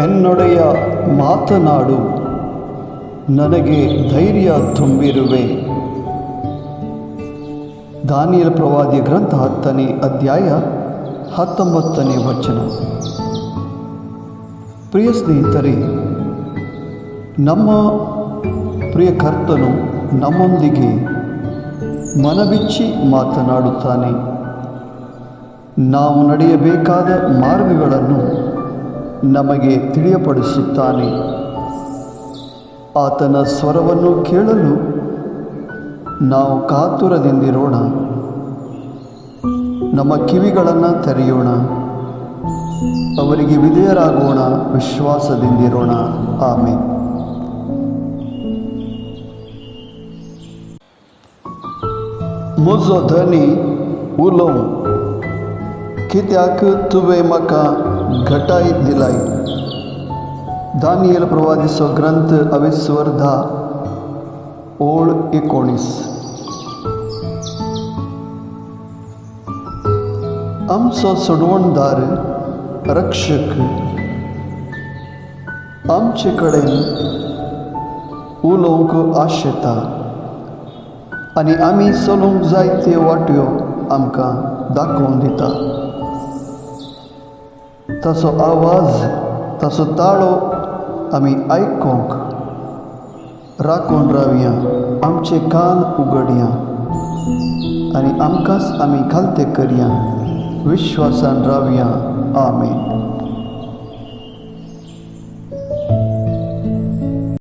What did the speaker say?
ಎನ್ನೊಡೆಯ ಮಾತನಾಡು, ನನಗೆ ಧೈರ್ಯ ತುಂಬಿರುವೆ. ದಾನಿಯೇಲ ಪ್ರವಾದಿಯ ಗ್ರಂಥ 10ನೇ ಅಧ್ಯಾಯ 19ನೇ ವಚನ. ಪ್ರಿಯ ಸ್ನೇಹಿತರೆ, ನಮ್ಮ ಪ್ರಿಯ ಕರ್ತನು ನಮ್ಮೊಂದಿಗೆ ಮನಬಿಚ್ಚಿ ಮಾತನಾಡುತ್ತಾನೆ. ನಾವು ನಡೆಯಬೇಕಾದ ಮಾರ್ಗಗಳನ್ನು ನಮಗೆ ತಿಳಿಯಪಡಿಸುತ್ತಾನೆ. ಆತನ ಸ್ವರವನ್ನು ಕೇಳಲು ನಾವು ಕಾತುರದಿಂದಿರೋಣ. ನಮ್ಮ ಕಿವಿಗಳನ್ನು ತೆರೆಯೋಣ, ಅವರಿಗೆ ವಿಧೇಯರಾಗೋಣ, ವಿಶ್ವಾಸದಿಂದಿರೋಣ. ಆಮೆನ್. मुझो धनी उलो कित्याक तुवे मका घटाई दिलाई. दानियेल प्रवादीचो ग्रंथ 19. आमचो सोडवणदार रक्षक आमचे कडेन उलोवंक आशेता आनी आमी चलूंक जाय त्यो वाट्यो आमकां दाखोवन दिता. ताचो आवाज, ताचो ताळो आमी आयकोंक राखून रावया. आमचे कान उगडया आनी आमकांच आमी खालते करया. विश्वासान रावया. आमेन.